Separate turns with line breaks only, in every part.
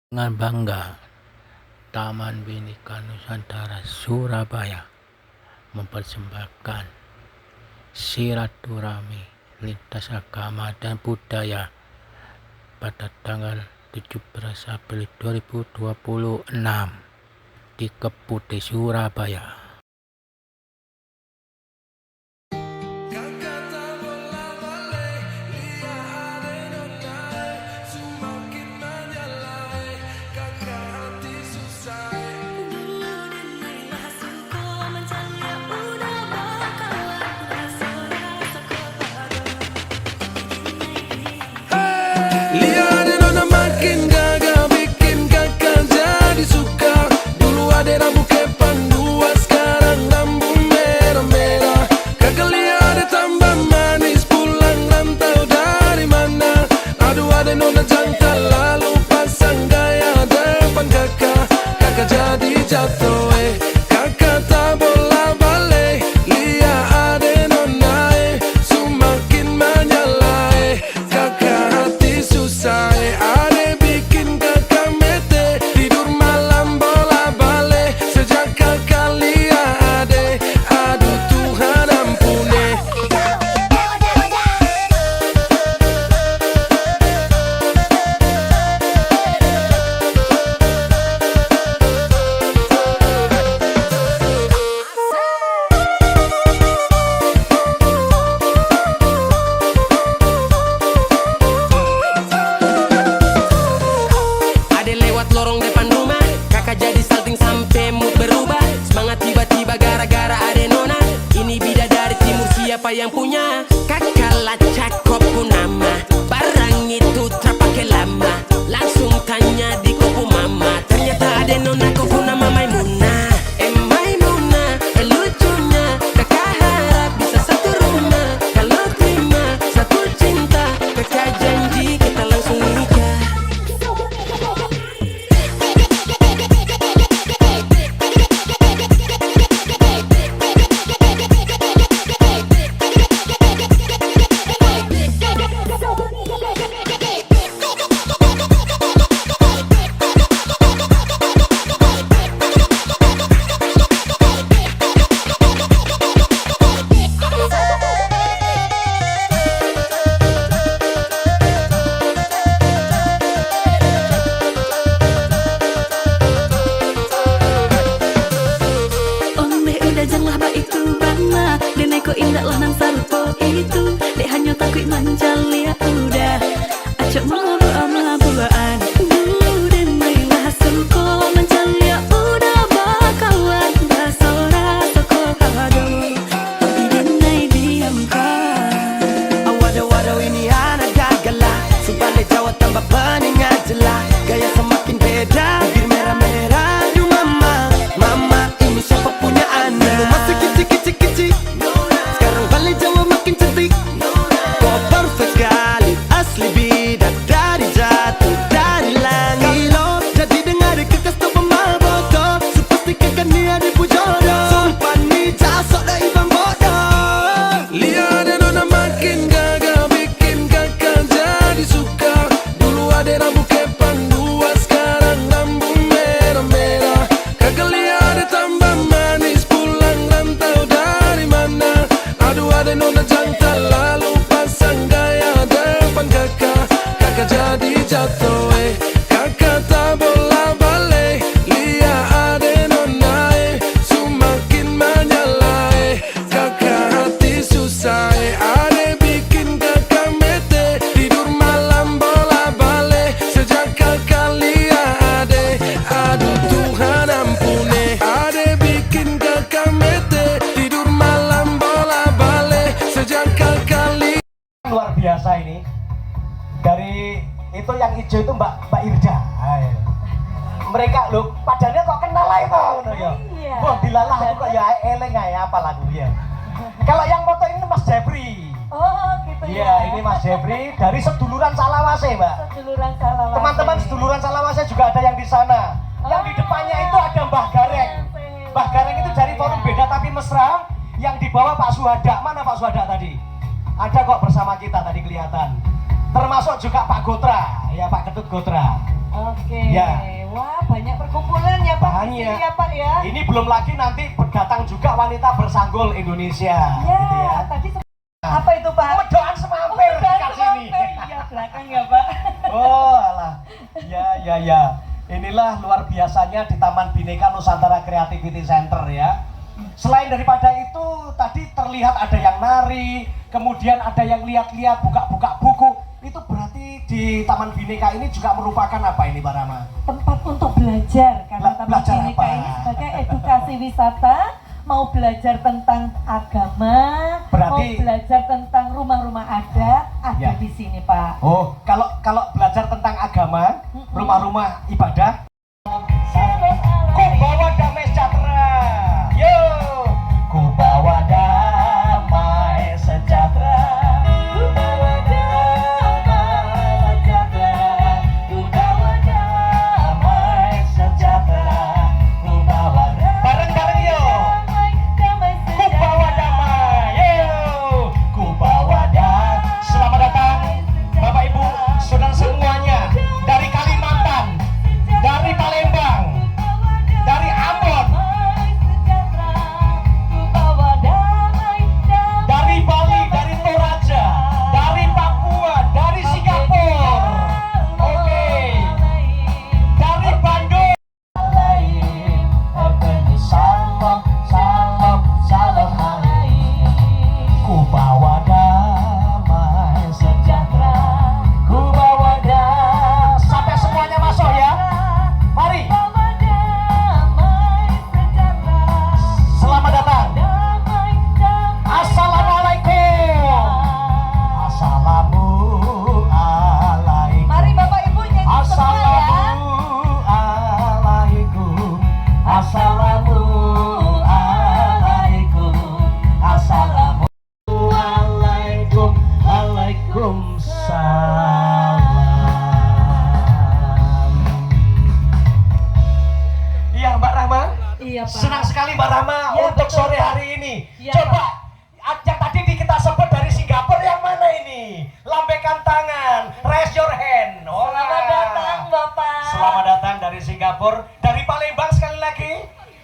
Dengan bangga, Taman Bhinneka Nusantara Surabaya mempersembahkan silaturahmi lintas agama dan budaya pada tanggal 17 April 2026 di Keputih, Surabaya.
Siapa yang punya kakak cakep pun nama barang itu terpakai lama, langsung tanya di kuku mama, ternyata ada nona kuku nama Maimunah. Maimunah, lucunya kakak harap bisa satu rumah, kalau terima satu cinta kakak janji kita langsung nikah.
Janganlah ba itu bama denai ko indah lah nang sarupo itu dek hanya takut manjalia udah acok mau ama-buaan dulu denai lah suko manjalia udah bakawan basora toko kado tapi denai diamkan.
Waduh ini anak gagala sebalik Jawa tambah peningat jelas, gaya semakin beda bibir merah-merah. Aduh mama ini siapa punya anak? Masih kecil-kecil sekarang balik Jawa makin cantik. Kok perfect sekali asli bidadari jatuh dari langit. Kalau jadi dengar kekas tuh pemabok sepastikan kan dia dipujodoh. Sumpah nih jasok dah ibang bodoh.
Lihat nona makin gagal bikin kakak jadi suka. Dulu ada rambut kepang dua, sekarang rambut merah-merah. Kakak lihat tambah manis pulang rantau dari mana. Aduh ada nona jantan lalu pasang gaya depan kakak. Kakak jadi jatuh kakak tak bola balik. Lihat ada nona semakin menyala kakak hati susah ada bikin kakak mete. Tidur malam bola balik sejak kakak lihat aduh Tuhan ampuni. Ada bikin kakak mete. Tidur malam bola balik sejak kakak lihat.
Luar biasa ini. Dari itu yang hijau itu Mbak Irja. Hai. Mereka loh padahal kok kenal lah itu ya.
Iya.
Wah dilalah aku kok ya eleng ya apa lagunya. Kalau yang foto ini Mas Jebri.
Oh gitu ya.
Iya, ini Mas Jebri dari seduluran Salawase, Mbak.
Seduluran Salawase.
Teman-teman seduluran Salawase juga ada yang di sana. Yang di depannya itu ada Mbah Gareng. Mbah Gareng itu dari forum beda tapi mesra. Yang di bawah Pak Suhada. Mana Pak Suhada tadi? Ada kok bersama kita tadi kelihatan. Termasuk juga Pak Gotra, ya Pak Ketut Gotra.
Oke.
Ya.
Wah, banyak perkumpulan ya Pak di sini
Banyak.
ya Pak ya.
Ini belum lagi nanti datang juga wanita bersanggul Indonesia.
Ya,
Gitu ya.
tadi apa itu Pak?
Medoan semampir
Udah
dekat sini.
Iya, belakang ya Pak.
Oh alah. Ya. Inilah luar biasanya di Taman Bhinneka Nusantara Creativity Center ya. Selain daripada itu, tadi terlihat ada yang nari, kemudian ada yang lihat-lihat, buka-buka buku. Itu berarti di Taman Bhinneka ini juga merupakan apa ini, Mbak Rama?
Tempat untuk belajar karena Taman
Belajar
Bhinneka
apa?
ini sebagai edukasi wisata, mau belajar tentang agama,
Berarti-
mau belajar tentang rumah-rumah adat ada
Ya.
di sini Pak.
Oh, kalau belajar tentang agama, rumah-rumah ibadah, ku bawa damai sejahtera. Yo, ku bawa damai sejahtera. Ku bawa damai sejahtera. Ku bawa damai sejahtera. Ku bawa bareng-bareng yo. Ku bawa damai, yo. Ku bawa damai. Selamat datang, Bapak Ibu, saudara semuanya dari Kalimantan, dari Palembang, dari Ambon, dari Bali, dari Toraja, dari Papua, dari Singapura, oke, dari Bandung. Salam, ku bawa damai sejahtera, ku bawa damai. Sampai semuanya masuk ya. Mari. Selamat datang. Assalamualaikum. Assalamualaikum.
Mari Bapak Ibu nyanyi semua ya.
Assalamualaikum. Assalamualaikum. Assalamualaikum. Waalaikumsalam. Iya Mbak Rahma.
Iya Pak.
Senang sekali Mbak Rahma
Ya,
untuk
betul,
sore
Pak.
hari ini.
Ya,
Coba yang tadi kita sebut dari Singapura yang mana ini? Lambaikan tangan, raise your hand. Oh,
Selamat datang Bapak.
Selamat datang dari Singapura, dari Palembang sekali lagi.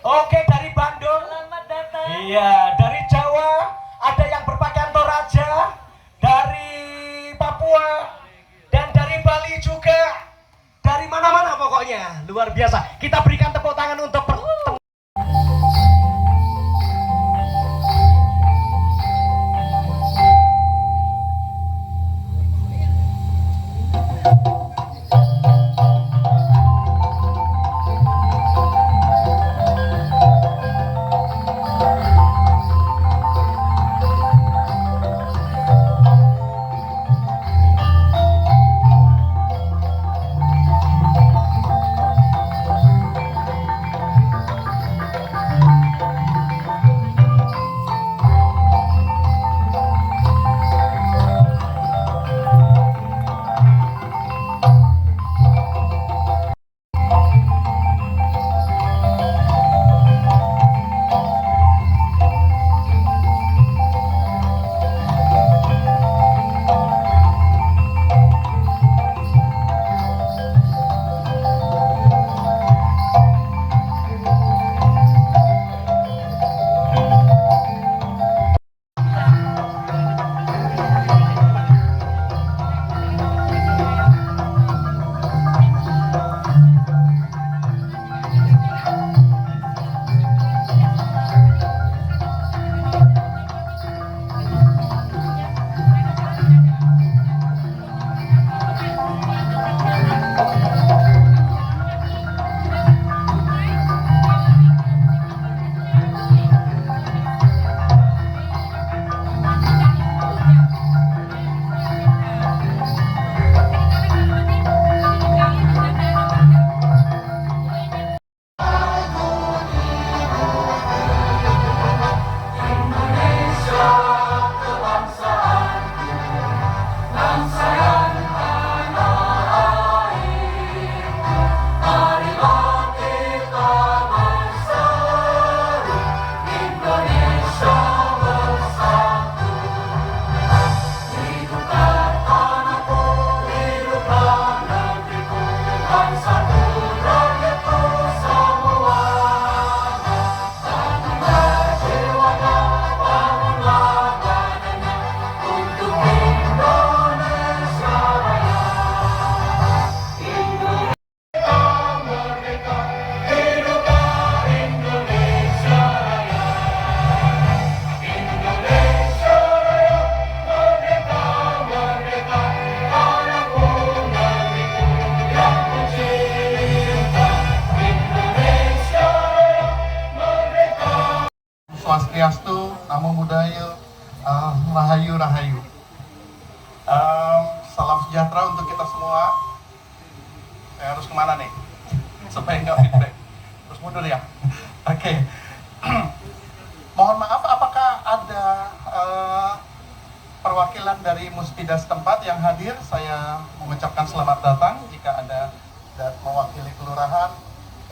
Oke, dari Bandung.
Selamat datang.
Iya, dari Jawa ada yang berpakaian Toraja, dari Papua dan dari Bali juga. Dari mana-mana pokoknya, luar biasa. Kita berikan tepuk tangan untuk
supaya nggak feedback. Terus mundur ya. Oke. Mohon maaf, apakah ada perwakilan dari Muspida setempat yang hadir? Saya mengucapkan selamat datang jika ada dan mewakili kelurahan,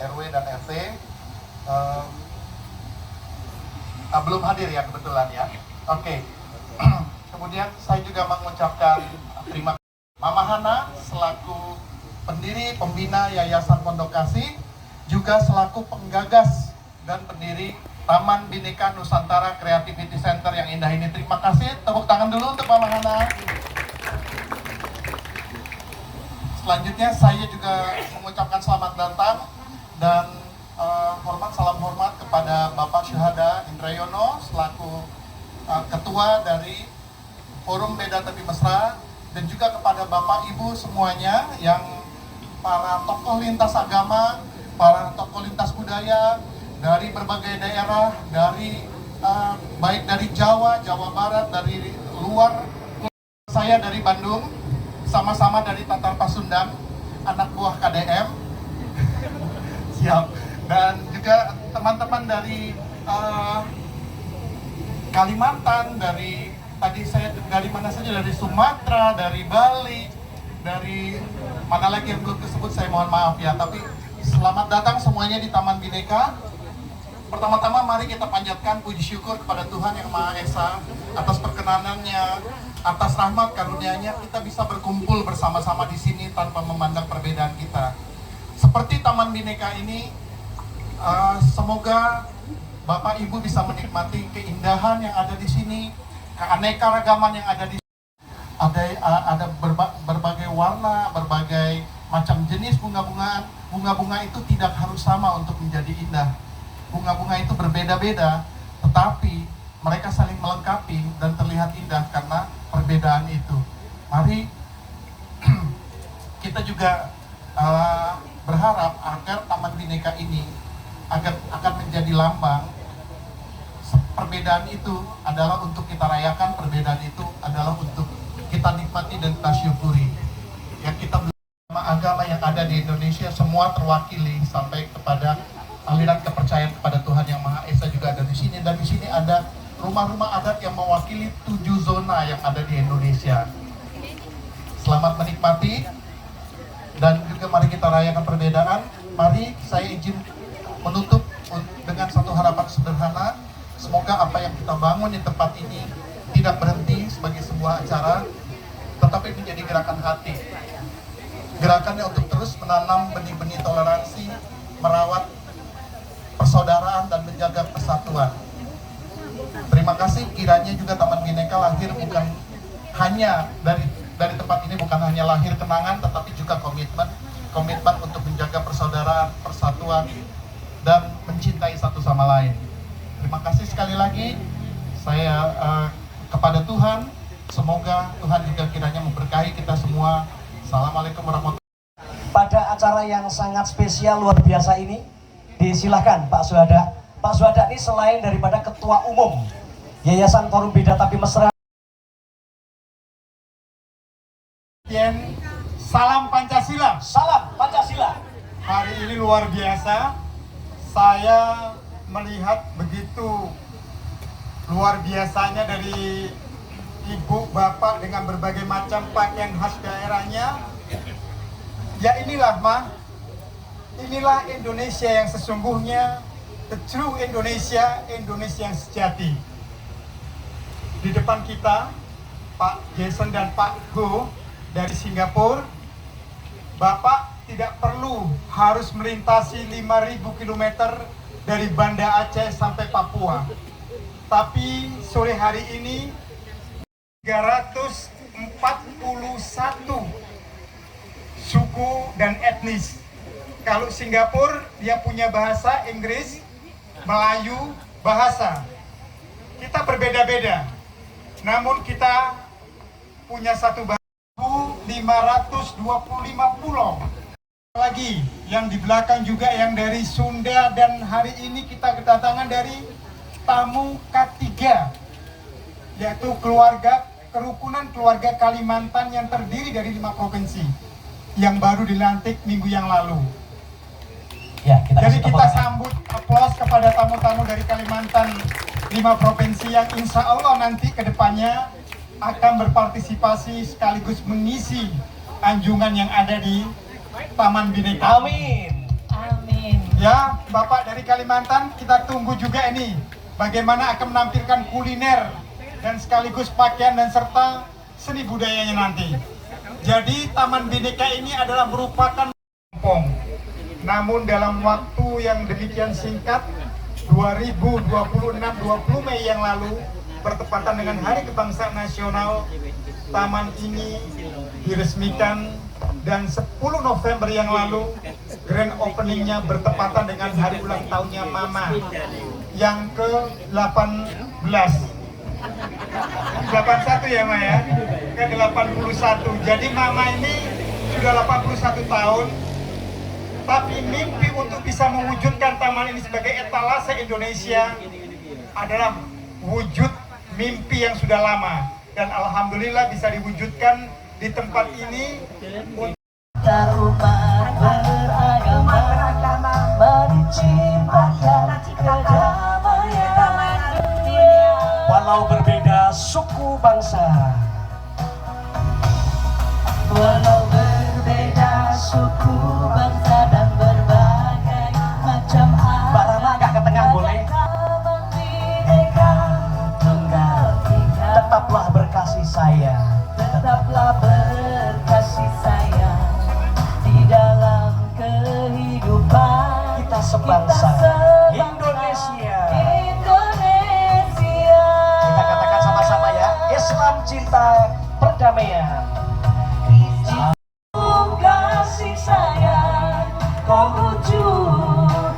RW dan RT. Belum hadir ya kebetulan ya. Oke. Kemudian saya juga mengucapkan terima kasih Mama Hana selaku pendiri pembina Yayasan Pondok Kasih, juga selaku penggagas dan pendiri Taman Bhinneka Nusantara Creativity Center yang indah ini. Terima kasih, tepuk tangan dulu untuk Mama Hana. Selanjutnya saya juga mengucapkan selamat datang dan salam hormat kepada Bapak Syuhada Indrayono selaku ketua dari Forum Beda Tapi Mesra, dan juga kepada Bapak Ibu semuanya yang para tokoh lintas agama, para tokoh lintas budaya dari berbagai daerah, dari baik dari Jawa, Jawa Barat, dari luar. Saya dari Bandung, sama-sama dari Tatar Pasundan, anak buah KDM. Siap. Dan juga teman-teman dari Kalimantan, dari tadi saya dari mana saja, dari Sumatera, dari Bali, dari mana lagi yang belum disebut saya mohon maaf ya. Tapi selamat datang semuanya di Taman Bhinneka. Pertama-tama mari kita panjatkan puji syukur kepada Tuhan Yang Maha Esa atas perkenanannya, atas rahmat karunia-Nya kita bisa berkumpul bersama-sama di sini tanpa memandang perbedaan kita. Seperti Taman Bhinneka ini, semoga Bapak Ibu bisa menikmati keindahan yang ada di sini, keanekaragaman yang ada di sini. Ada berbagai warna, berbagai macam jenis bunga-bungaan. Bunga-bunga itu tidak harus sama untuk menjadi indah. Bunga-bunga itu berbeda-beda, tetapi mereka saling melengkapi dan terlihat indah karena perbedaan itu. Mari kita juga berharap agar Taman Bhinneka ini akan menjadi lambang. Perbedaan itu adalah untuk kita rayakan, perbedaan itu adalah untuk kita nikmati dan kita syukuri. Yang kita agama yang ada di Indonesia semua terwakili sampai kepada aliran kepercayaan kepada Tuhan Yang Maha Esa juga ada di sini, dan di sini ada rumah-rumah adat yang mewakili 7 zona yang ada di Indonesia. Selamat menikmati dan juga mari kita rayakan perbedaan. Mari saya izin menutup dengan satu harapan sederhana. Semoga apa yang kita bangun di tempat ini tidak berhenti sebagai sebuah acara, tetapi menjadi gerakan hati. Gerakannya untuk terus menanam benih-benih toleransi, merawat persaudaraan dan menjaga persatuan. Terima kasih, kiranya juga Taman Bhinneka lahir bukan hanya dari tempat ini, bukan hanya lahir kenangan, tetapi juga komitmen untuk menjaga persaudaraan, persatuan, dan mencintai satu sama lain. Terima kasih sekali lagi saya kepada Tuhan. Semoga Tuhan juga kiranya memberkahi kita semua. Assalamualaikum warahmatullahi wabarakatuh.
Pada acara yang sangat spesial luar biasa ini, disilahkan Pak Syuhada. Pak Syuhada ini selain daripada Ketua Umum Yayasan Forum Beda Tapi Mesra.
Salam Pancasila.
Salam Pancasila.
Hari ini luar biasa. Saya melihat begitu luar biasanya dari ibu bapak dengan berbagai macam pakaian khas daerahnya. Ya inilah inilah Indonesia yang sesungguhnya, the true Indonesia, Indonesia yang sejati. Di depan kita Pak Jason dan Pak Go dari Singapura. Bapak tidak perlu harus melintasi 5.000 km dari Banda Aceh sampai Papua. Tapi sore hari ini 341 suku dan etnis. Kalau Singapura dia punya bahasa Inggris, Melayu, bahasa. Kita berbeda-beda. Namun kita punya satu bahasa. 525 pulau. Lagi yang di belakang juga yang dari Sunda, dan hari ini kita kedatangan dari tamu K3, yaitu kerukunan keluarga Kalimantan yang terdiri dari 5 provinsi yang baru dilantik minggu yang lalu. Mari kita sambut aplaus kepada tamu-tamu dari Kalimantan 5 provinsi yang insya Allah nanti kedepannya akan berpartisipasi sekaligus mengisi anjungan yang ada di Taman Bhinneka.
Amin.
Amin.
Ya, Bapak dari Kalimantan, kita tunggu juga ini bagaimana akan menampilkan kuliner dan sekaligus pakaian dan serta seni budayanya nanti. Jadi Taman Bhinneka ini adalah merupakan kampung. Namun dalam waktu yang demikian singkat, 2026 20 Mei yang lalu bertepatan dengan Hari Kebangsaan Nasional, taman ini diresmikan dan 10 November yang lalu grand openingnya bertepatan dengan hari ulang tahunnya Mama yang ke-18. 81 ya Ma ya, ke-81. Jadi Mama ini sudah 81 tahun, tapi mimpi untuk bisa mewujudkan taman ini sebagai etalase Indonesia adalah wujud mimpi yang sudah lama, dan alhamdulillah bisa diwujudkan di tempat ini.
Umat beragama mari ciptakan kedamaian dunia.
Walau berbeda suku bangsa,
Walau berbeda suku bangsa dan berbagai macam
Mbak Rama agak ke tengah boleh?
Taman Bhinneka Tunggal Ika.
Tetaplah berkasih sayang.
Tetaplah berkasih sayang di dalam kehidupan
Kita sebangsa
Indonesia.
Kita katakan sama-sama ya, Islam cinta perdamaian.
Kasih sayang, Konghucu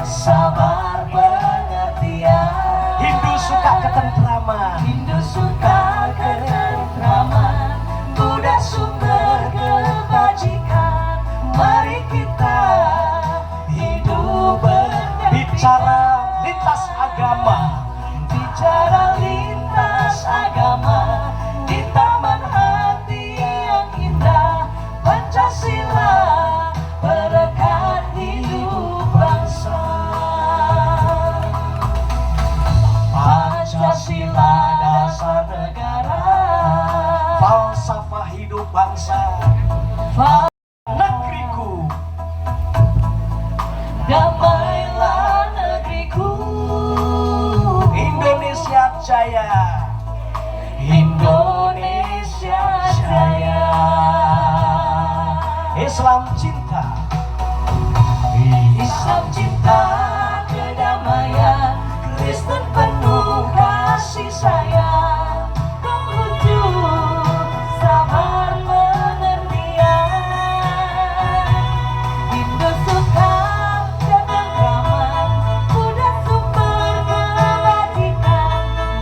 sabar pengertian.
Hindu suka ketentraman,
Hindu suka ketentraman, Buddha sumber kebajikan. Mari kita hidup berdampingan.
bicara lintas agama,
Bicara lintas agama di taman hati yang indah. Pancasila perekat hidup bangsa. Pancasila dasar negara,
falsafah hidup bangsa. Negeriku,
damailah negeriku.
Indonesia Jaya.
Indonesia Jaya.
Islam cinta,
Islam cinta kedamaian, Kristen penuh kasih sayang, Konghucu sabar pengertian. Hindu suka ketentraman, Buddha sumber kebajikan.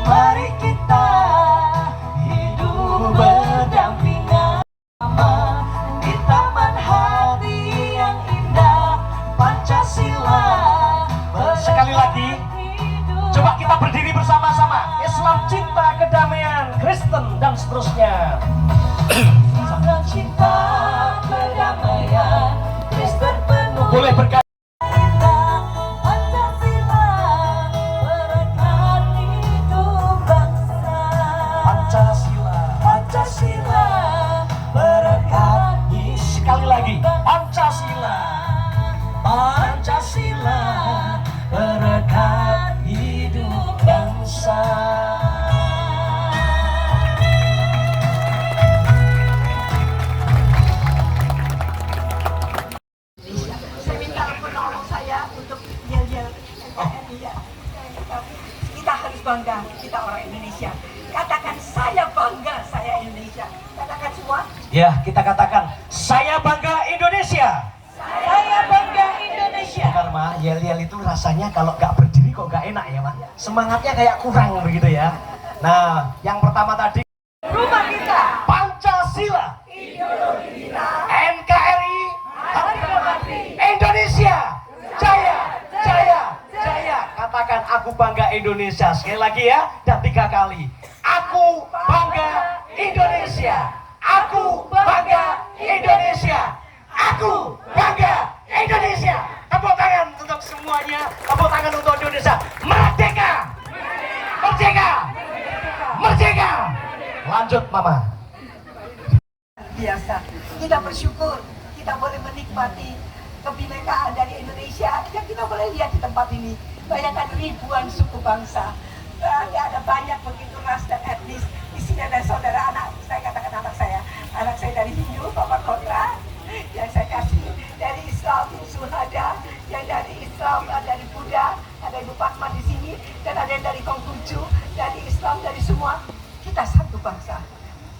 Mari kita hidup berdampingan di taman hati yang indah. Pancasila
sekali lagi,
hidup.
coba kita berdiri bersama-sama. Islam cinta kedamaian, Kristen dan seterusnya.
Islam cinta kedamaian, Kristen penuh
Boleh berkata
indah. Pancasila perekat hidup bangsa.
Pancasila.
Pancasila perekat
Sekali lagi, Pancasila.
Pancasila perekat hidup bangsa.
Saya minta penolong saya untuk yel-yel NKRI ya. Kita harus bangga, kita orang Indonesia. Katakan saya bangga, saya Indonesia. Katakan semua.
Ya, kita katakan, saya bangga Indonesia.
Saya bangga Indonesia.
Benar mah, yel-yel itu rasanya kalau nggak berdiri kok nggak enak ya mah. Semangatnya kayak kurang begitu ya. Nah, yang pertama tadi
Rumah kita,
Pancasila,
ideologi kita,
NKRI,
harga mati.
Indonesia, Jaya, Jaya, Jaya. Katakan aku bangga Indonesia. Sekali lagi ya, dan 3 kali. Aku bangga Indonesia. Aku bangga Indonesia. Aku bangga Indonesia. Tepuk tangan untuk semua Lanjut Mama.
Biasa. Kita bersyukur kita boleh menikmati kebinekaan dari Indonesia yang kita boleh lihat di tempat ini. Bayangkan ribuan suku bangsa. Ada banyak begitu ras dan etnis. Di sini ada saudara anak, saya katakan anak saya dari Hindu, Bapak Kontra, yang saya kasih dari Islam, Suhada, yang dari Islam, dari Buddha, ada Ibu Fatma di sini, dan ada yang dari Konghucu, dari Islam, dari semua. Kita satu bangsa.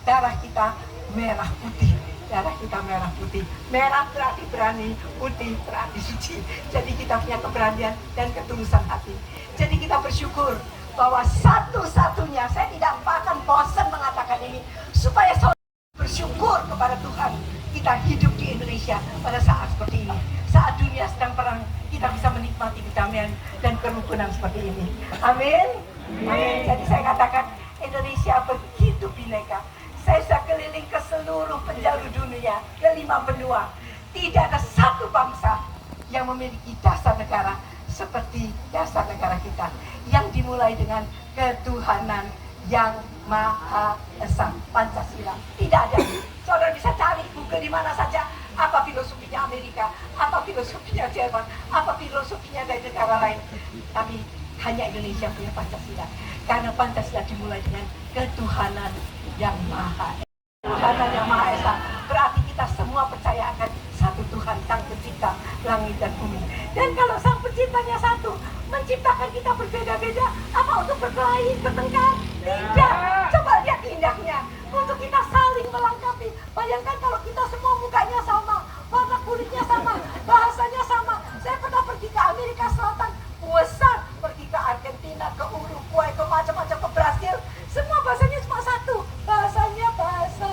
Darah kita merah putih. Darah kita merah putih. Merah berarti berani, putih berarti suci. Jadi kita punya keberanian dan ketulusan hati. Jadi kita bersyukur bahwa satu-satunya, saya tidak akan bosan mengatakan ini, supaya saudara bersyukur kepada Tuhan kita hidup di Indonesia pada saat seperti ini. Saat dunia sedang perang, kita bisa menikmati kedamaian dan kerukunan seperti ini. Amin. Amin. Jadi saya katakan Indonesia begitu bineka. Saya sudah keliling ke seluruh penjuru dunia, ke 5 benua. Tidak ada satu bangsa yang memiliki dasar negara seperti dasar negara kita, yang dimulai dengan ketuhanan yang Maha Esa, Pancasila. Tidak ada. Saudara bisa cari Google di mana saja, apa filosofinya Amerika, apa filosofinya Jerman, apa filosofinya dari negara lain. Tapi hanya Indonesia punya Pancasila. Karena Pancasila dimulai dengan ketuhanan yang Maha Esa. Tuhanan yang Maha Esa berarti kita semua percaya akan satu Tuhan, Sang Pencipta langit dan bumi. Dan kalau Sang Penciptanya satu, menciptakan kita berbeda-beda, apa untuk berkelahi, bertengkar? Tidak. Coba lihat indahnya. Untuk kita saling melengkapi. Bayangkan kalau kita semua mukanya sama, warna kulitnya sama, bahasanya sama. Saya pernah pergi ke Amerika Selatan, besar. Pergi ke Argentina, ke Uruguay, ke macam-macam, ke Brasil. Semua bahasanya cuma satu. Bahasanya bahasa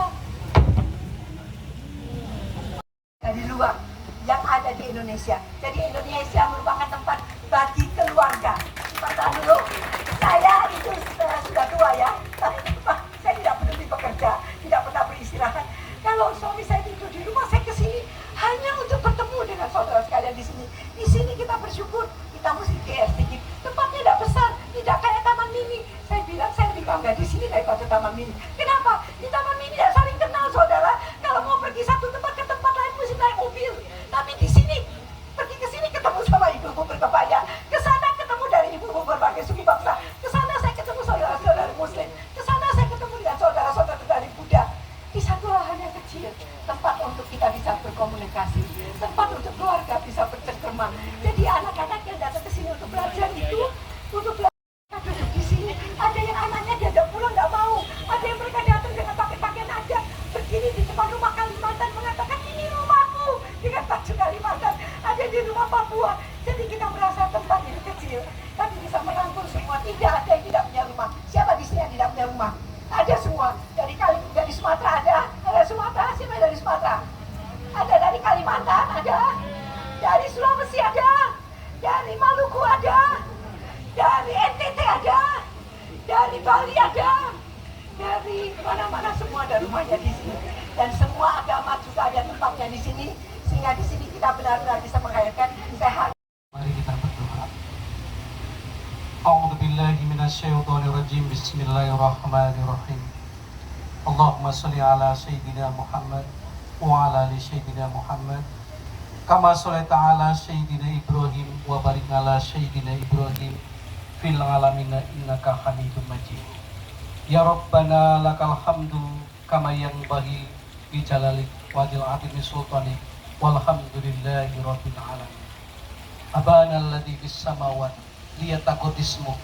dari luar yang ada di Indonesia. Jadi Indonesia merupakan tempat bagi keluarga. Sebentar dulu, saya itu sudah tua ya, tapi saya tidak peduli bekerja, tidak pernah beristirahat. Kalau suami saya tidur di rumah, saya kesini hanya untuk bertemu dengan saudara sekalian di sini. Di sini kita bersyukur, kita mesti GR sedikit. Tempatnya tidak besar, tidak kayak Taman Mini. Saya bilang saya lebih bangga di sini daripada Taman Mini. Kenapa? Di Taman Mini tidak saling kenal saudara. Kalau mau pergi satu tempat ke tempat lain mesti naik mobil. Tapi di sini, pergi ke sini ketemu sama ibu-ibu berkebaya. Ke sana ketemu dari ibu-ibu berbagai suku bangsa. Ke sana saya ketemu saudara-saudara Muslim. Ke sana saya ketemu dengan saudara-saudara dari Buddha. Di satu lahan yang kecil, tempat untuk kita bisa berkomunikasi, tempat untuk keluarga bisa bercengkrama. Jadi anak-anak yang datang ke sini untuk belajar itu, untuk belajar duduk di sini. Ada yang anaknya diajak pulang nggak mau. Ada yang mereka datang dengan pakai pakaian adat, berdiri di depan rumah Kalimantan mengatakan ini rumahku dengan baju Kalimantan. Ada di rumah Papua. Jadi kita merasa tempat ini kecil, tapi bisa merangkul semua. Tidak ada yang tidak punya rumah. Siapa di sini yang tidak punya rumah? Ada semua. Dari Sumatera ada Sumatera. Siapa yang dari Sumatera? Ada dari Kalimantan, ada. Dari Sulawesi ada. Dari Maluku ada. Dari NTT ada. Dari Bali ada. Dari mana-mana semua ada rumahnya di sini. Dan semua agama juga ada tempatnya di sini. Sehingga di sini kita benar-benar bisa menghayatkan sehat.
Mari kita berdoa. A'udzubillahi minasyaitonirrajim. Bismillahirrahmanirrahim. Allahumma sholli ala sayyidina Muhammad wa ala ali sayyidina Muhammad kama sholaita ala sayyidina Ibrahim wa barik ala sayyidina Ibrahim fil alamin innaka Hamidum Majid. Ya Rabbana lakal hamdu kama yanbaghi bi jalalik wa azimi sultanik walhamdulillahi rabbil alamin. Abana alladzi fis samawati liyataqaddismu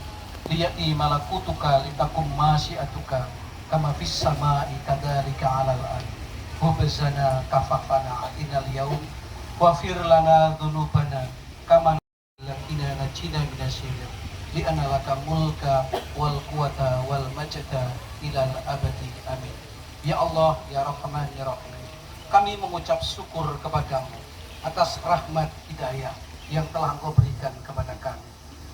liyati malakutuka litakum masyiatuka kama fis samai kadzalika 'alal ardh. Hubzana kafafana atinal yaum wafir lana dhunubana kama lakina najina minasyir li anna laka mulka wal quwata wal majda ilal abadi amin. Ya Allah, ya Rahman, ya Rahim, kami mengucap syukur kepadamu atas rahmat hidayah yang telah Engkau berikan kepada kami,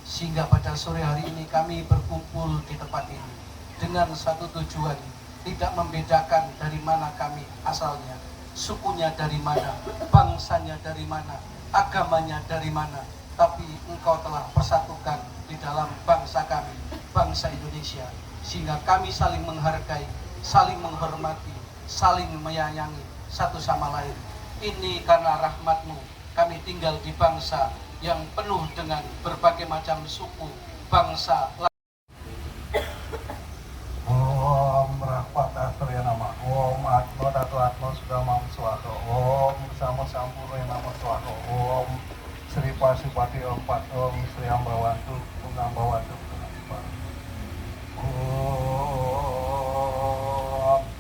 sehingga pada sore hari ini kami berkumpul di tempat ini dengan satu tujuan, tidak membedakan dari mana kami asalnya, sukunya dari mana, bangsanya dari mana, agamanya dari mana, tapi Engkau telah persatukan di dalam bangsa kami, bangsa Indonesia, sehingga kami saling menghargai,
saling menghormati, saling menyayangi satu sama lain. Ini karena rahmat-Mu kami tinggal di bangsa yang penuh dengan berbagai macam suku, bangsa.
Om Rahmat Astri Nama, Om Atmo Datu Atmo Sudamam Suwato, Om Samo Sampurna Nama Suwato, Om Sri Pasupati Om Pat, Om Sri Ambawantu, Om Ambawantu, Om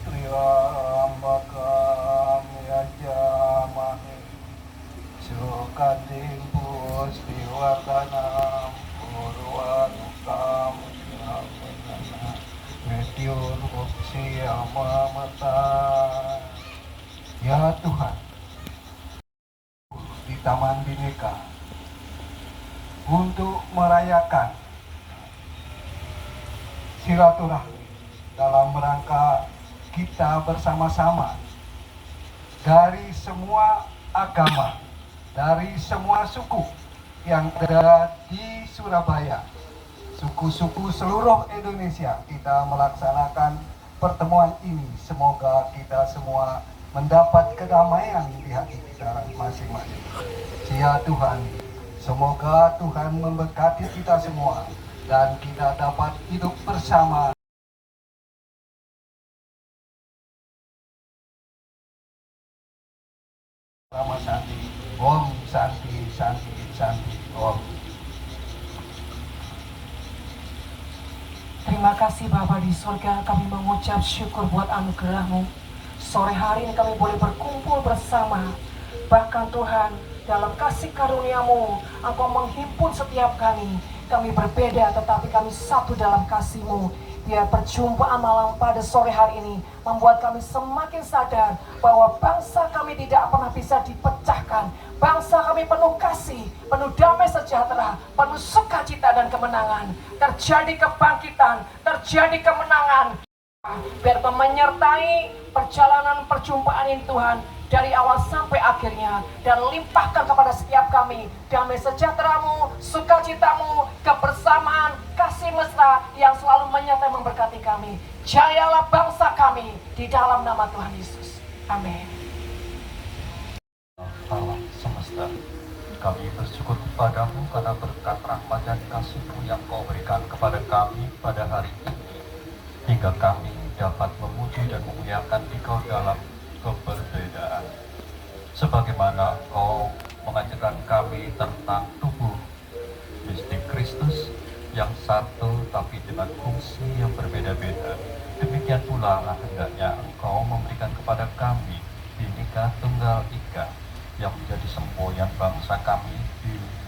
Sri Ambakam Yajamani, Sukating Pusti Wartanam, Purwanukam, Meteor Opsi Amamata. Ya Tuhan, di Taman Bhinneka untuk merayakan silaturahmi dalam rangka kita bersama-sama dari semua agama, dari semua suku yang ada di Surabaya, suku-suku seluruh Indonesia, kita melaksanakan pertemuan ini. Semoga kita semua mendapat kedamaian di hati kita masing-masing. Ya Tuhan, semoga Tuhan memberkati kita semua dan kita dapat hidup bersama. Rama Santi, Om Santi, Santi, Santi, Om.
Terima kasih Bapa di surga, kami mengucap syukur buat anugerah-Mu. Sore hari ini kami boleh berkumpul bersama. Bahkan Tuhan, dalam kasih karunia-Mu, Engkau menghimpun setiap kami. Kami berbeda tetapi kami satu dalam kasih-Mu. Biar perjumpaan malam pada sore hari ini membuat kami semakin sadar bahwa bangsa kami tidak pernah bisa dipecahkan. Bangsa kami penuh kasih, penuh damai sejahtera, penuh sukacita dan kemenangan. Terjadi kebangkitan, terjadi kemenangan. Biar Tuhan menyertai perjalanan perjumpaan ini Tuhan, dari awal sampai akhirnya, dan limpahkan kepada setiap kami damai sejahtera-Mu, sukacita-Mu, kebersamaan, kasih mesra yang selalu menyertai memberkati kami. Jayalah bangsa kami di dalam nama Tuhan Yesus. Amin.
Allah semesta, kami bersyukur kepadamu karena berkat rahmat dan kasih-Mu yang Kau berikan kepada kami pada hari ini, hingga kami dapat memuji dan memuliakan Engkau dalam keberbedaan. Sebagaimana Kau mengajarkan kami tentang tubuh mistik Kristus yang satu tapi dengan fungsi yang berbeda-beda, demikian pula hendaknya Engkau memberikan kepada kami Bhinneka Tunggal Ika yang menjadi semboyan bangsa kami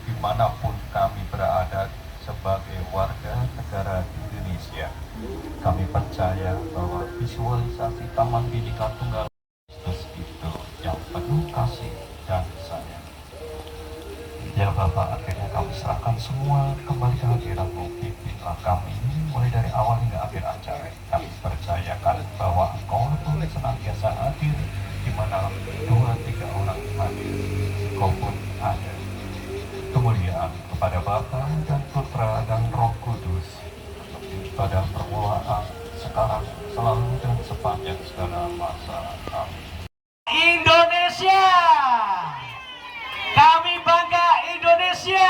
dimanapun kami berada sebagai warga negara Indonesia. Kami percaya bahwa visualisasi Taman Bhinneka Tunggal Kristus itu yang penuh kasih dan sayang. Ya Bapa, akhirnya kami serahkan semua kembali ke hadirat-Mu. Pimpinlah kami mulai dari awal hingga akhir acara. Kami percayakan bahwa Engkau boleh senantiasa hadir di mana 2-3 orang hadir, Engkau pun ada. Kemuliaan kepada Bapa dan Putra dan Roh Kudus, pada permulaan, sekarang, selalu dan sepanjang segala masa. Amin.
Indonesia, kami bangga Indonesia.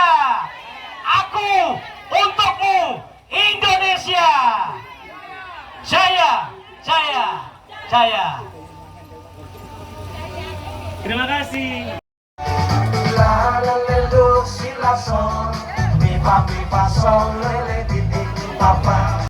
Aku untukmu Indonesia. Jaya, jaya, jaya. Terima kasih. La la la do si la sol, mi fa sol, le le di di papa.